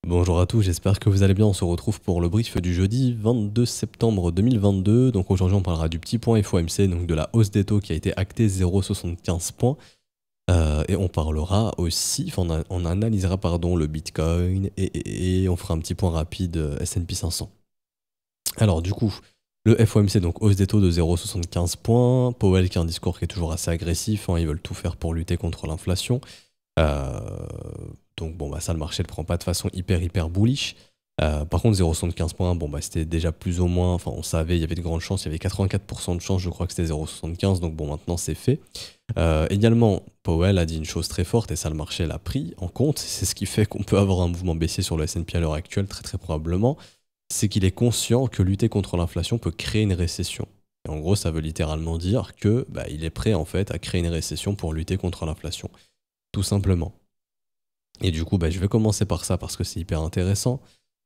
Bonjour à tous, j'espère que vous allez bien. On se retrouve pour le brief du jeudi 22 septembre 2022. Donc aujourd'hui, on parlera du petit point FOMC, donc de la hausse des taux qui a été actée 0,75 points. Et on parlera aussi, enfin on analysera pardon, le Bitcoin et on fera un petit point rapide S&P 500. Alors du coup, le FOMC, donc hausse des taux de 0,75 points. Powell qui a un discours qui est toujours assez agressif, hein, ils veulent tout faire pour lutter contre l'inflation. Euh, donc bon bah ça le marché ne le prend pas de façon hyper bullish. Par contre 0,75 points, bon bah c'était déjà plus ou moins, enfin on savait, il y avait de grandes chances, il y avait 84% de chances, je crois que c'était 0,75, donc bon maintenant c'est fait. Également, Powell a dit une chose très forte et ça le marché l'a pris en compte, c'est ce qui fait qu'on peut avoir un mouvement baissier sur le S&P à l'heure actuelle, très probablement, c'est qu'il est conscient que lutter contre l'inflation peut créer une récession. Et en gros ça veut littéralement dire que bah, il est prêt en fait à créer une récession pour lutter contre l'inflation. Tout simplement. Et du coup, bah, je vais commencer par ça parce que c'est hyper intéressant.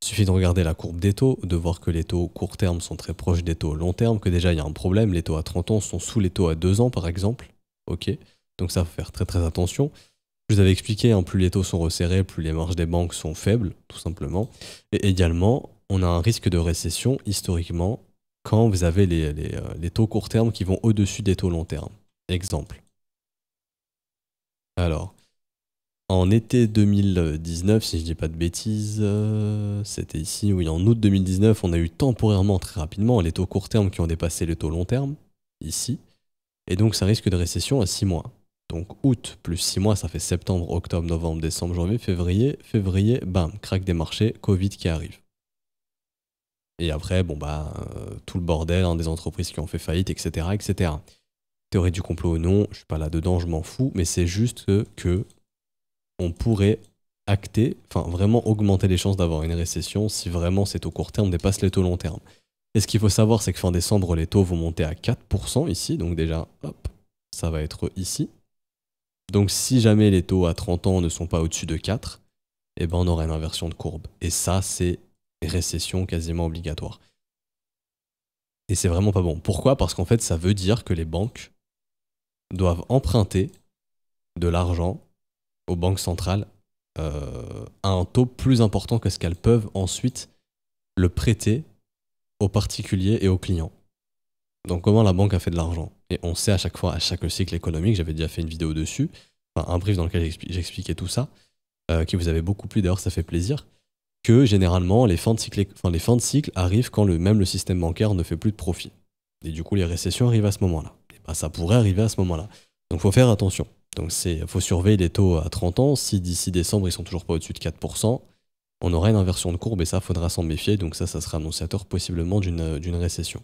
Il suffit de regarder la courbe des taux, de voir que les taux court terme sont très proches des taux long terme, que déjà il y a un problème, les taux à 30 ans sont sous les taux à 2 ans par exemple. Ok, donc ça faut faire très attention. Je vous avais expliqué, hein, plus les taux sont resserrés, plus les marges des banques sont faibles, tout simplement. Et également, on a un risque de récession historiquement quand vous avez les taux court terme qui vont au-dessus des taux long terme. Exemple. Alors, en été 2019, si je dis pas de bêtises, c'était ici, oui, en août 2019, on a eu temporairement, très rapidement, les taux court terme qui ont dépassé les taux long terme, ici, et donc ça risque de récession à 6 mois. Donc août plus 6 mois, ça fait septembre, octobre, novembre, décembre, janvier, février, bam, crack des marchés, Covid qui arrive. Et après, bon bah, tout le bordel, hein, des entreprises qui ont fait faillite, etc. Théorie du complot ou non, je suis pas là-dedans, je m'en fous, mais c'est juste que on pourrait acter, enfin vraiment augmenter les chances d'avoir une récession si vraiment ces taux court terme dépassent les taux long terme. Et ce qu'il faut savoir, c'est que fin décembre, les taux vont monter à 4% ici, donc déjà, hop, ça va être ici. Donc si jamais les taux à 30 ans ne sont pas au-dessus de 4, eh ben on aura une inversion de courbe. Et ça, c'est récession quasiment obligatoire. Et c'est vraiment pas bon. Pourquoi? Parce qu'en fait, ça veut dire que les banques doivent emprunter de l'argent aux banques centrales à un taux plus important que ce qu'elles peuvent ensuite le prêter aux particuliers et aux clients. Donc comment la banque a fait de l'argent? Et on sait à chaque fois, à chaque cycle économique, j'avais déjà fait une vidéo dessus, enfin un brief dans lequel j'expliquais tout ça, qui vous avait beaucoup plu, d'ailleurs ça fait plaisir, que généralement les fins de cycle arrivent quand même le système bancaire ne fait plus de profit. Et du coup les récessions arrivent à ce moment-là. Et ben, ça pourrait arriver à ce moment-là. Donc il faut faire attention. Donc il faut surveiller les taux à 30 ans. Si d'ici décembre ils sont toujours pas au-dessus de 4%, on aura une inversion de courbe et ça faudra s'en méfier. Donc ça sera annonciateur possiblement d'une récession.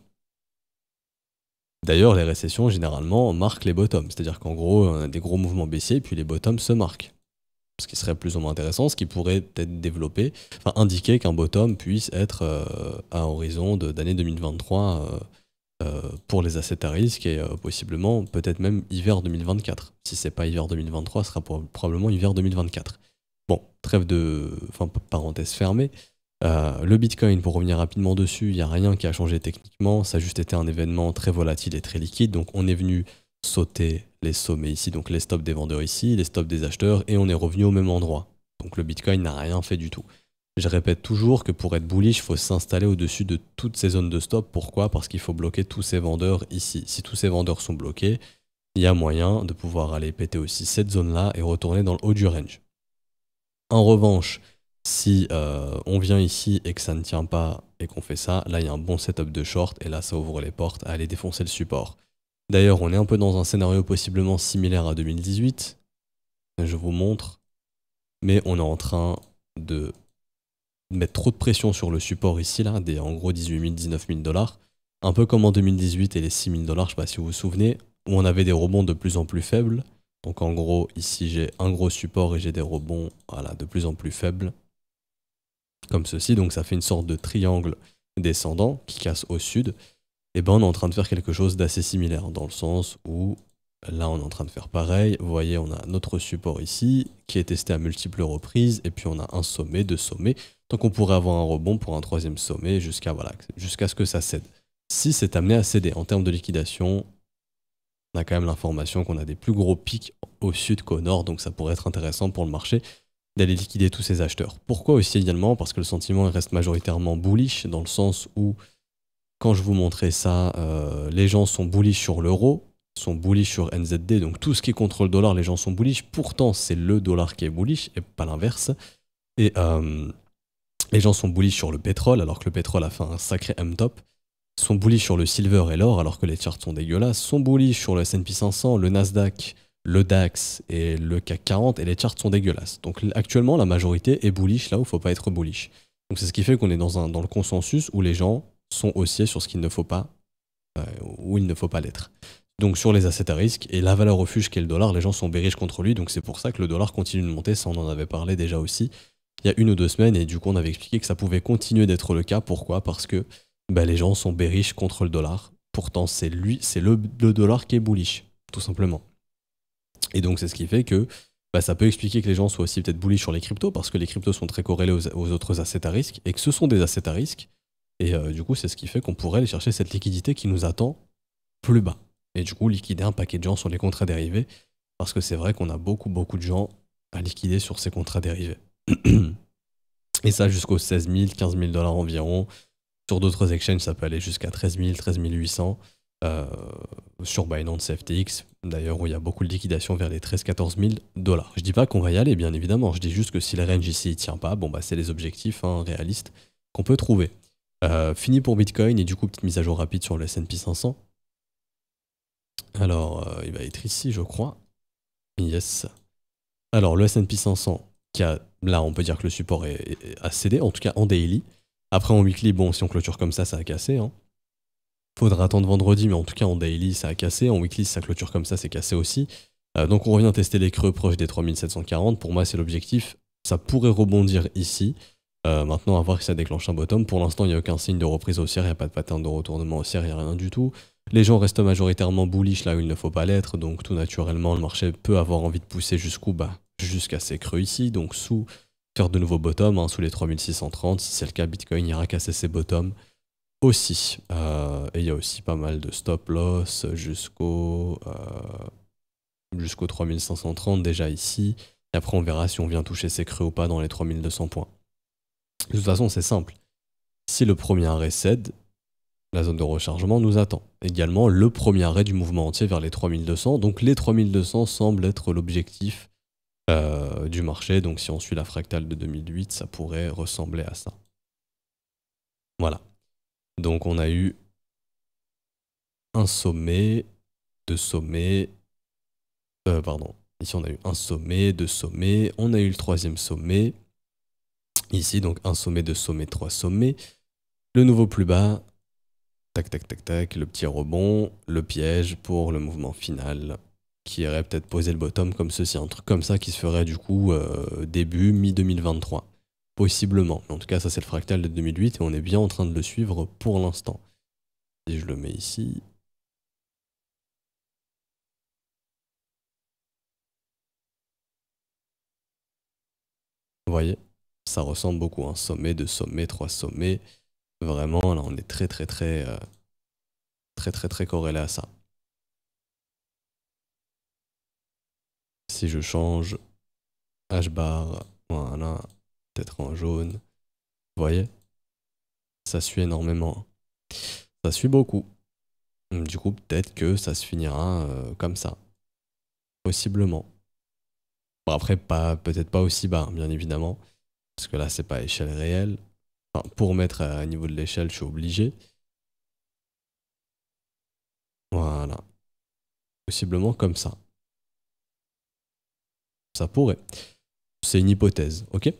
D'ailleurs, les récessions généralement marquent les bottoms. C'est-à-dire qu'en gros, on a des gros mouvements baissiers et puis les bottoms se marquent. Ce qui serait plus ou moins intéressant, ce qui pourrait être développé, enfin indiquer qu'un bottom puisse être à horizon d'année 2023 pour les assets à risque et possiblement peut-être même hiver 2024. Si c'est pas hiver 2023, ce sera probablement hiver 2024. Bon, trêve de... enfin parenthèse fermée. Le Bitcoin, pour revenir rapidement dessus, il n'y a rien qui a changé techniquement, ça a juste été un événement très volatile et très liquide, donc on est venu sauter les sommets ici, donc les stops des vendeurs ici, les stops des acheteurs, et on est revenu au même endroit. Donc le Bitcoin n'a rien fait du tout. Je répète toujours que pour être bullish, il faut s'installer au-dessus de toutes ces zones de stop. Pourquoi? Parce qu'il faut bloquer tous ces vendeurs ici. Si tous ces vendeurs sont bloqués, il y a moyen de pouvoir aller péter aussi cette zone-là et retourner dans le haut du range. En revanche, si on vient ici et que ça ne tient pas et qu'on fait ça, là il y a un bon setup de short et là ça ouvre les portes à aller défoncer le support. D'ailleurs, on est un peu dans un scénario possiblement similaire à 2018. Je vous montre. Mais on est en train de mettre trop de pression sur le support ici, là, en gros 18 000, 19 000 $. Un peu comme en 2018 et les 6 000 $, je ne sais pas si vous vous souvenez, où on avait des rebonds de plus en plus faibles. Donc en gros, ici j'ai un gros support et j'ai des rebonds voilà, de plus en plus faibles. Comme ceci, donc ça fait une sorte de triangle descendant qui casse au sud. Et ben on est en train de faire quelque chose d'assez similaire, dans le sens où là on est en train de faire pareil. Vous voyez, on a notre support ici qui est testé à multiples reprises, et puis on a un sommet, deux sommets. Donc on pourrait avoir un rebond pour un troisième sommet jusqu'à ce que ça cède. Si c'est amené à céder en termes de liquidation, on a quand même l'information qu'on a des plus gros pics au sud qu'au nord, donc ça pourrait être intéressant pour le marché. d'aller liquider tous ces acheteurs. Pourquoi aussi également? Parce que le sentiment reste majoritairement bullish, dans le sens où, quand je vous montrais ça, les gens sont bullish sur l'euro, sont bullish sur NZD, donc tout ce qui est contre le dollar, les gens sont bullish. Pourtant, c'est le dollar qui est bullish et pas l'inverse. Et les gens sont bullish sur le pétrole, alors que le pétrole a fait un sacré M-top. Sont bullish sur le silver et l'or, alors que les charts sont dégueulasses. Sont bullish sur le S&P 500, le Nasdaq, le DAX et le CAC 40, et les charts sont dégueulasses. Donc actuellement, la majorité est bullish là où il ne faut pas être bullish. Donc c'est ce qui fait qu'on est dans le consensus où les gens sont haussiers sur ce qu'il ne faut pas, où il ne faut pas l'être. Donc sur les assets à risque et la valeur refuge qui est le dollar, les gens sont bearish contre lui, donc c'est pour ça que le dollar continue de monter, ça on en avait parlé déjà aussi il y a 1 ou 2 semaines, et du coup on avait expliqué que ça pouvait continuer d'être le cas. Pourquoi? Parce que les gens sont bearish contre le dollar, pourtant c'est le dollar qui est bullish, tout simplement. Et donc c'est ce qui fait que ça peut expliquer que les gens soient aussi peut-être bullish sur les cryptos, parce que les cryptos sont très corrélés aux autres assets à risque, et que ce sont des assets à risque, et du coup c'est ce qui fait qu'on pourrait aller chercher cette liquidité qui nous attend plus bas. Et du coup, liquider un paquet de gens sur les contrats dérivés, parce que c'est vrai qu'on a beaucoup de gens à liquider sur ces contrats dérivés. Et ça jusqu'aux 16 000, 15 000 $ environ. Sur d'autres exchanges, ça peut aller jusqu'à 13 000, 13 800. Sur Binance FTX, d'ailleurs, où il y a beaucoup de liquidations vers les 13 14 000 $. Je dis pas qu'on va y aller, bien évidemment. Je dis juste que si le range ici ne tient pas, c'est les objectifs réalistes qu'on peut trouver. Fini pour Bitcoin, et du coup, petite mise à jour rapide sur le S&P 500. Alors, il va être ici, je crois. Yes. Alors, le S&P 500, là, on peut dire que le support a cédé, en tout cas en daily. Après, en weekly, bon, si on clôture comme ça a cassé. Faudra attendre vendredi, mais en tout cas, en daily, ça a cassé. En weekly, si ça clôture comme ça, c'est cassé aussi. Donc, on revient tester les creux proches des 3740. Pour moi, c'est l'objectif. Ça pourrait rebondir ici. Maintenant, à voir si ça déclenche un bottom. Pour l'instant, il n'y a aucun signe de reprise haussière, il n'y a pas de pattern de retournement haussière, il n'y a rien du tout. Les gens restent majoritairement bullish là où il ne faut pas l'être, donc tout naturellement, le marché peut avoir envie de pousser jusqu'à ces creux ici, donc faire de nouveaux bottoms, sous les 3630. Si c'est le cas, Bitcoin ira casser ses bottoms aussi. Et il y a aussi pas mal de stop loss jusqu'au 3530 déjà ici. Et après, on verra si on vient toucher ces creux ou pas dans les 3200 points. De toute façon, c'est simple. Si le premier arrêt cède, la zone de rechargement nous attend. Également, le premier arrêt du mouvement entier vers les 3200. Donc les 3200 semblent être l'objectif du marché. Donc si on suit la fractale de 2008, ça pourrait ressembler à ça. Voilà. Donc on a eu un sommet, deux sommets. Pardon. Ici on a eu un sommet, deux sommets. On a eu le troisième sommet. Ici donc un sommet, deux sommets, trois sommets. Le nouveau plus bas. Tac, tac, tac, tac, le petit rebond, le piège pour le mouvement final, qui irait peut-être poser le bottom comme ceci, un truc comme ça qui se ferait du coup début, mi-2023. Possiblement. En tout cas, ça c'est le fractal de 2008 et on est bien en train de le suivre pour l'instant. Si je le mets ici. Vous voyez, ça ressemble beaucoup, un sommet, deux sommets, trois sommets. Vraiment, là on est très corrélé à ça. Si je change H-bar, voilà, peut-être en jaune, vous voyez, ça suit énormément. Ça suit beaucoup. Du coup, peut-être que ça se finira comme ça. Possiblement. Bon, après, peut-être pas aussi bas, bien évidemment. Parce que là, c'est pas échelle réelle. Enfin, pour mettre à niveau de l'échelle, je suis obligé. Voilà. Possiblement comme ça. Ça pourrait. C'est une hypothèse, ok?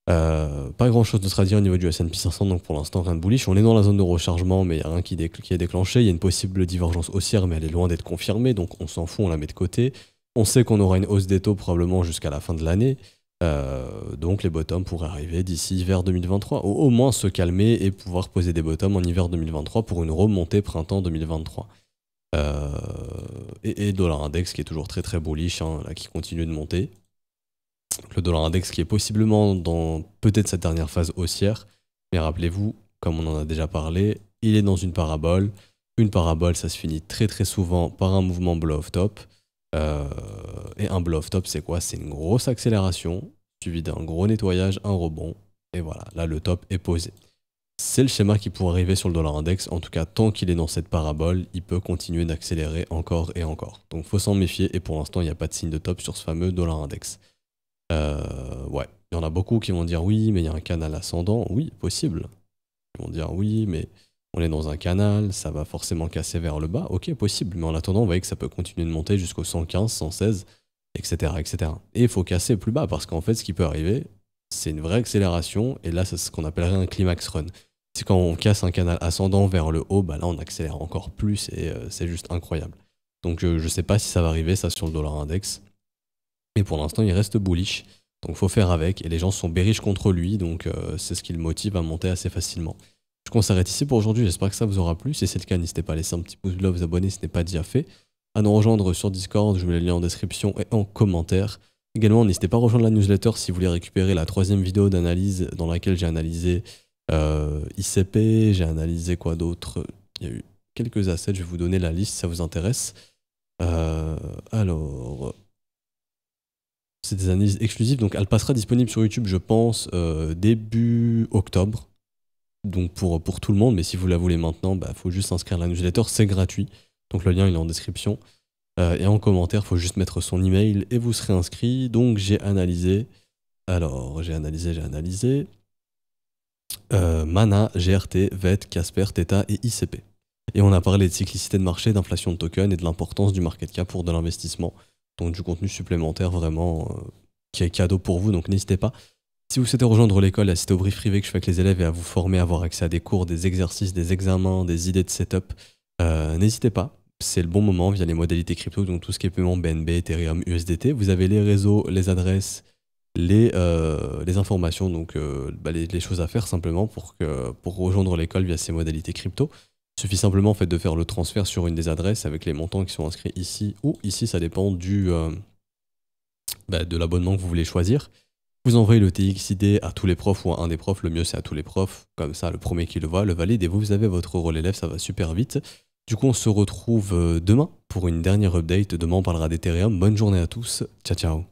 Pas grand chose d'autre à dire au niveau du S&P 500, donc pour l'instant rien de bullish. On est dans la zone de rechargement, mais il n'y a rien qui est déclenché. Il y a une possible divergence haussière, mais elle est loin d'être confirmée, donc on s'en fout, on la met de côté. On sait qu'on aura une hausse des taux probablement jusqu'à la fin de l'année, donc les bottoms pourraient arriver d'ici hiver 2023, au moins se calmer et pouvoir poser des bottoms en hiver 2023 pour une remontée printemps 2023. Et dollar index qui est toujours très bullish, là, qui continue de monter. Le dollar index qui est possiblement dans peut-être cette dernière phase haussière, mais rappelez-vous, comme on en a déjà parlé, il est dans une parabole. Une parabole, ça se finit très souvent par un mouvement blow-off top. Et un blow-off top, c'est quoi? C'est une grosse accélération suivi d'un gros nettoyage, un rebond, et voilà, là le top est posé. C'est le schéma qui pourrait arriver sur le dollar index, en tout cas tant qu'il est dans cette parabole, il peut continuer d'accélérer encore et encore. Donc faut s'en méfier, et pour l'instant il n'y a pas de signe de top sur ce fameux dollar index. Ouais, il y en a beaucoup qui vont dire oui, mais il y a un canal ascendant, oui, possible. Ils vont dire oui, mais on est dans un canal, ça va forcément casser vers le bas, ok, possible, mais en attendant, vous voyez que ça peut continuer de monter jusqu'au 115, 116, etc., etc. Et il faut casser plus bas, parce qu'en fait, ce qui peut arriver, c'est une vraie accélération, et là, c'est ce qu'on appellerait un climax run. C'est quand on casse un canal ascendant vers le haut, bah là, on accélère encore plus, et c'est juste incroyable. Donc je sais pas si ça va arriver, ça, sur le dollar index, mais pour l'instant, il reste bullish, donc faut faire avec, et les gens sont bearish contre lui, donc c'est ce qui le motive à monter assez facilement. Je qu'on s'arrête ici pour aujourd'hui, j'espère que ça vous aura plu. Si c'est le cas, n'hésitez pas à laisser un petit pouce bleu, vous abonner si ce n'est pas déjà fait. À nous rejoindre sur Discord, je vous mets le lien en description et en commentaire. Également, n'hésitez pas à rejoindre la newsletter si vous voulez récupérer la 3e vidéo d'analyse dans laquelle j'ai analysé ICP, j'ai analysé quoi d'autre. Il y a eu quelques assets, je vais vous donner la liste si ça vous intéresse. Alors, c'est des analyses exclusives, donc elle passera disponible sur YouTube, je pense, début octobre. Donc pour tout le monde, mais si vous la voulez maintenant, bah, faut juste s'inscrire à la newsletter, c'est gratuit. Donc le lien il est en description. Et en commentaire, faut juste mettre son email et vous serez inscrit. Donc j'ai analysé. Alors j'ai analysé. Mana, GRT, VET, Casper, Theta et ICP. Et on a parlé de cyclicité de marché, d'inflation de token et de l'importance du market cap pour de l'investissement. Donc du contenu supplémentaire vraiment qui est cadeau pour vous, donc n'hésitez pas. Si vous souhaitez rejoindre l'école, assister au brief privé que je fais avec les élèves et à vous former, avoir accès à des cours, des exercices, des examens, des idées de setup, n'hésitez pas. C'est le bon moment via les modalités crypto, donc tout ce qui est paiement BNB, Ethereum, USDT. Vous avez les réseaux, les adresses, les informations, donc les choses à faire simplement pour rejoindre l'école via ces modalités crypto. Il suffit simplement en fait, de faire le transfert sur une des adresses avec les montants qui sont inscrits ici ou ici, ça dépend de l'abonnement que vous voulez choisir. Vous envoyez le TXID à tous les profs ou à un des profs, le mieux c'est à tous les profs, comme ça le premier qui le voit le valide et vous avez votre rôle élève, ça va super vite. Du coup on se retrouve demain pour une dernière update, demain on parlera d'Ethereum, bonne journée à tous, ciao ciao.